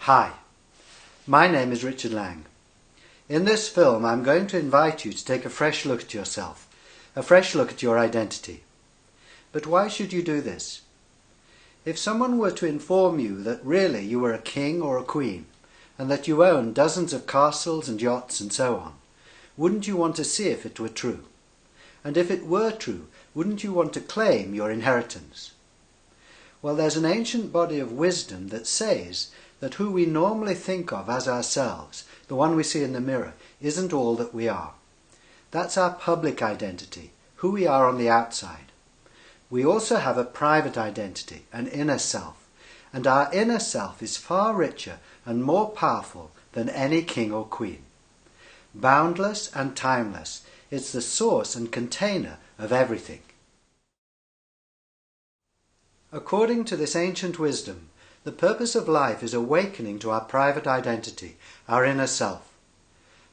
Hi, my name is Richard Lang. In this film I'm going to invite you to take a fresh look at yourself, a fresh look at your identity. But why should you do this? If someone were to inform you that really you were a king or a queen, and that you owned dozens of castles and yachts and so on, wouldn't you want to see if it were true? And if it were true, wouldn't you want to claim your inheritance? Well, there's an ancient body of wisdom that says that who we normally think of as ourselves, the one we see in the mirror, isn't all that we are. That's our public identity, who we are on the outside. We also have a private identity, an inner self, and our inner self is far richer and more powerful than any king or queen. Boundless and timeless, it's the source and container of everything. According to this ancient wisdom, the purpose of life is awakening to our private identity, our inner self.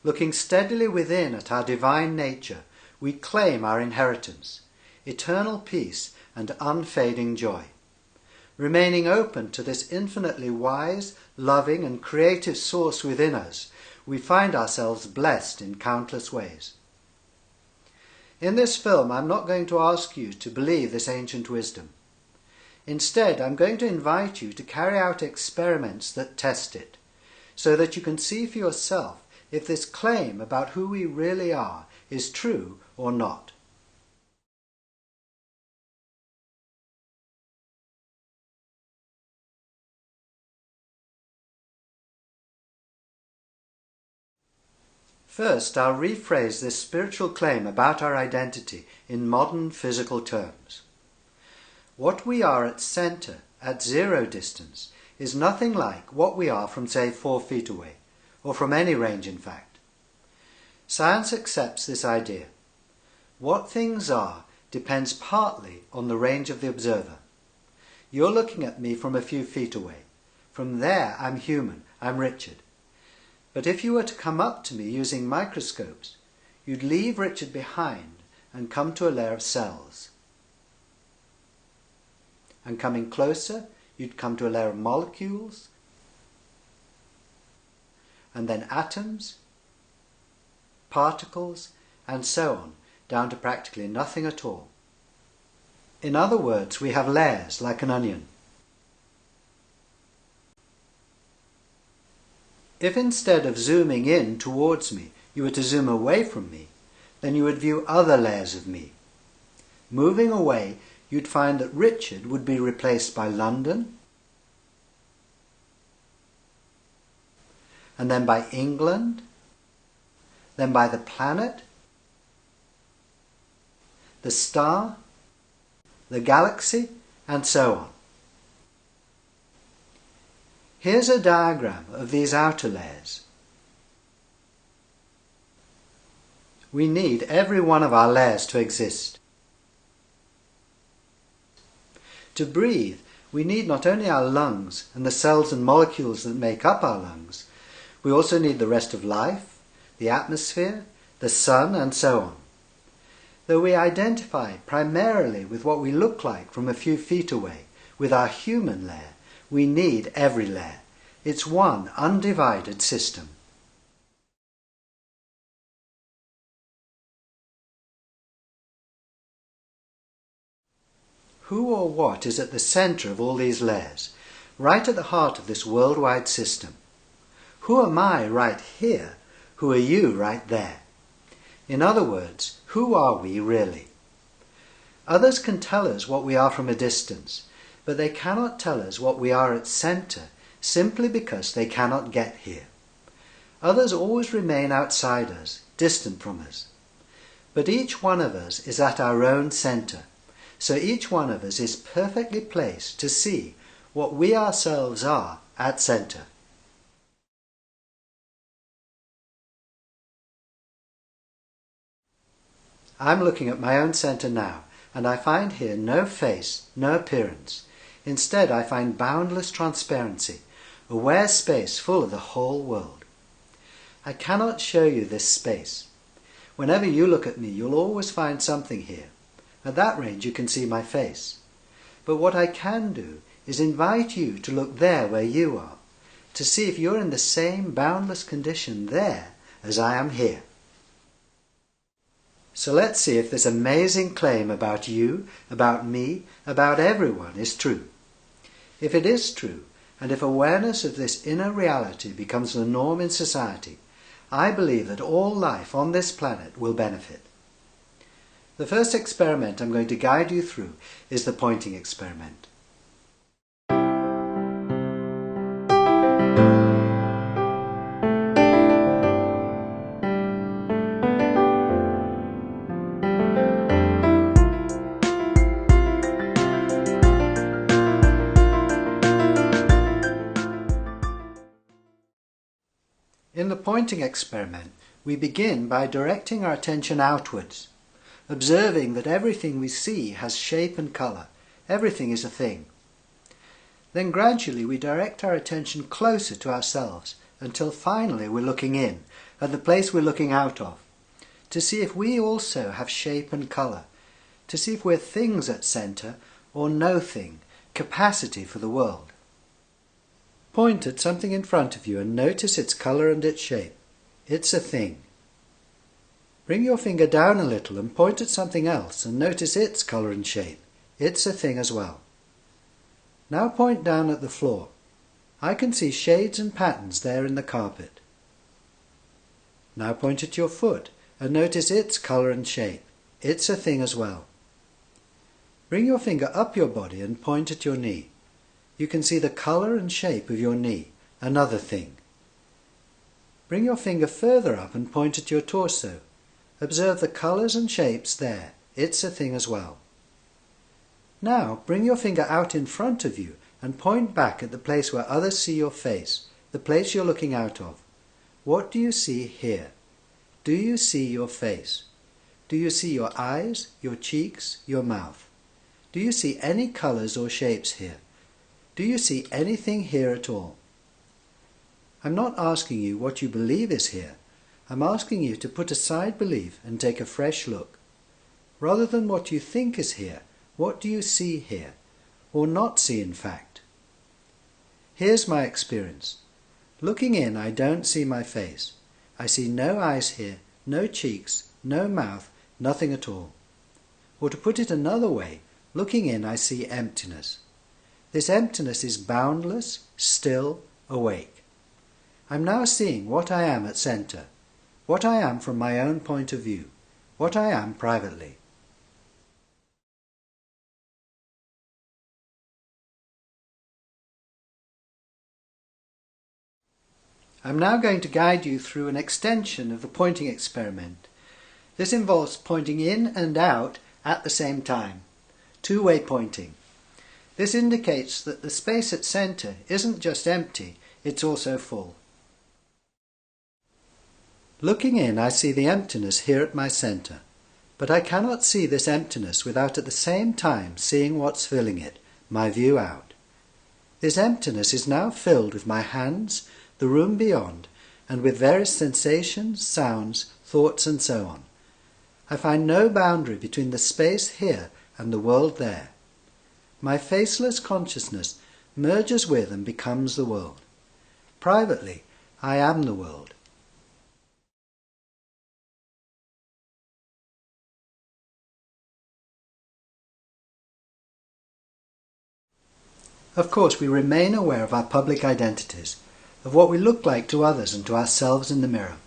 Looking steadily within at our divine nature, we claim our inheritance, eternal peace and unfading joy. Remaining open to this infinitely wise, loving and creative source within us, we find ourselves blessed in countless ways. In this film, I'm not going to ask you to believe this ancient wisdom. Instead, I'm going to invite you to carry out experiments that test it, so that you can see for yourself if this claim about who we really are is true or not. First, I'll rephrase this spiritual claim about our identity in modern physical terms. What we are at center, at zero distance, is nothing like what we are from, say, 4 feet away, or from any range in fact. Science accepts this idea. What things are depends partly on the range of the observer. You're looking at me from a few feet away. From there I'm human, I'm Richard. But if you were to come up to me using microscopes, you'd leave Richard behind and come to a layer of cells. And coming closer, you'd come to a layer of molecules, and then atoms, particles, and so on, down to practically nothing at all. In other words, we have layers like an onion. If instead of zooming in towards me, you were to zoom away from me, then you would view other layers of me. Moving away, you'd find that Richard would be replaced by London, and then by England, then by the planet, the star, the galaxy, and so on. Here's a diagram of these outer layers. We need every one of our layers to exist. To breathe, we need not only our lungs and the cells and molecules that make up our lungs, we also need the rest of life, the atmosphere, the sun, and so on. Though we identify primarily with what we look like from a few feet away, with our human layer, we need every layer. It's one undivided system. Who or what is at the center of all these layers, right at the heart of this worldwide system? Who am I right here? Who are you right there? In other words, who are we really? Others can tell us what we are from a distance, but they cannot tell us what we are at center simply because they cannot get here. Others always remain outside us, distant from us. But each one of us is at our own center. So each one of us is perfectly placed to see what we ourselves are at center. I'm looking at my own center now, and I find here no face, no appearance. Instead, I find boundless transparency, aware space full of the whole world. I cannot show you this space. Whenever you look at me, you'll always find something here. At that range you can see my face. But what I can do is invite you to look there where you are, to see if you're in the same boundless condition there as I am here. So let's see if this amazing claim about you, about me, about everyone is true. If it is true, and if awareness of this inner reality becomes the norm in society, I believe that all life on this planet will benefit. The first experiment I'm going to guide you through is the pointing experiment. In the pointing experiment, we begin by directing our attention outwards, observing that everything we see has shape and colour. Everything is a thing. Then gradually we direct our attention closer to ourselves until finally we're looking in, at the place we're looking out of, to see if we also have shape and colour, to see if we're things at centre or no thing, capacity for the world. Point at something in front of you and notice its colour and its shape. It's a thing. Bring your finger down a little and point at something else and notice its colour and shape. It's a thing as well. Now point down at the floor. I can see shades and patterns there in the carpet. Now point at your foot and notice its colour and shape. It's a thing as well. Bring your finger up your body and point at your knee. You can see the colour and shape of your knee, another thing. Bring your finger further up and point at your torso. Observe the colours and shapes there. It's a thing as well. Now bring your finger out in front of you and point back at the place where others see your face, the place you're looking out of. What do you see here? Do you see your face? Do you see your eyes, your cheeks, your mouth? Do you see any colours or shapes here? Do you see anything here at all? I'm not asking you what you believe is here. I'm asking you to put aside belief and take a fresh look. Rather than what you think is here, what do you see here? Or not see, in fact? Here's my experience. Looking in, I don't see my face. I see no eyes here, no cheeks, no mouth, nothing at all. Or to put it another way, looking in, I see emptiness. This emptiness is boundless, still, awake. I'm now seeing what I am at centre, what I am from my own point of view, what I am privately. I'm now going to guide you through an extension of the pointing experiment. This involves pointing in and out at the same time, two-way pointing. This indicates that the space at centre isn't just empty, it's also full. Looking in, I see the emptiness here at my centre, but I cannot see this emptiness without at the same time seeing what's filling it, my view out. This emptiness is now filled with my hands, the room beyond, and with various sensations, sounds, thoughts and so on. I find no boundary between the space here and the world there. My faceless consciousness merges with and becomes the world. Privately, I am the world. Of course, we remain aware of our public identities, of what we look like to others and to ourselves in the mirror.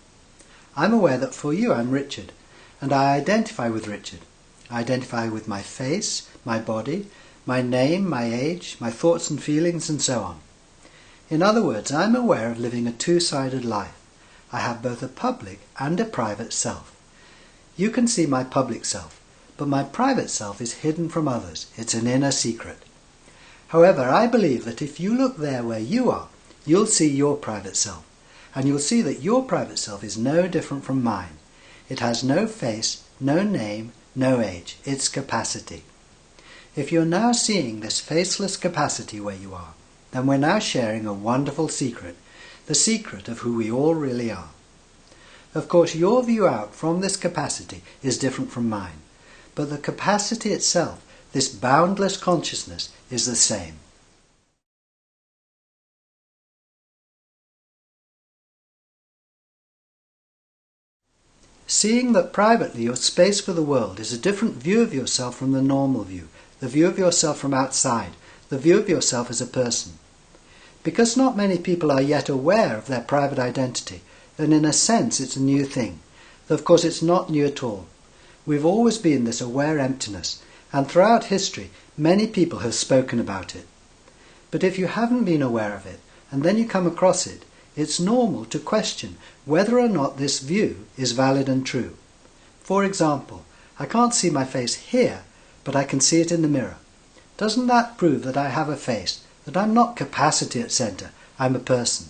I'm aware that for you I'm Richard, and I identify with Richard. I identify with my face, my body, my name, my age, my thoughts and feelings, and so on. In other words, I'm aware of living a two-sided life. I have both a public and a private self. You can see my public self, but my private self is hidden from others. It's an inner secret. However, I believe that if you look there where you are, you'll see your private self, and you'll see that your private self is no different from mine. It has no face, no name, no age. It's capacity. If you're now seeing this faceless capacity where you are, then we're now sharing a wonderful secret, the secret of who we all really are. Of course, your view out from this capacity is different from mine, but the capacity itself, this boundless consciousness, is the same. Seeing that privately your space for the world is a different view of yourself from the normal view, the view of yourself from outside, the view of yourself as a person. Because not many people are yet aware of their private identity, then in a sense it's a new thing, though of course it's not new at all. We've always been this aware emptiness, and throughout history many people have spoken about it. But if you haven't been aware of it, and then you come across it, it's normal to question whether or not this view is valid and true. For example, I can't see my face here, but I can see it in the mirror. Doesn't that prove that I have a face, that I'm not capacity at centre, I'm a person?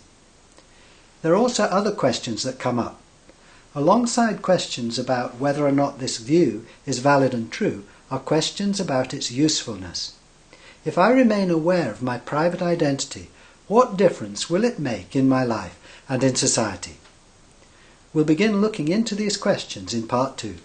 There are also other questions that come up. Alongside questions about whether or not this view is valid and true are questions about its usefulness. If I remain aware of my private identity, what difference will it make in my life and in society? We'll begin looking into these questions in part 2.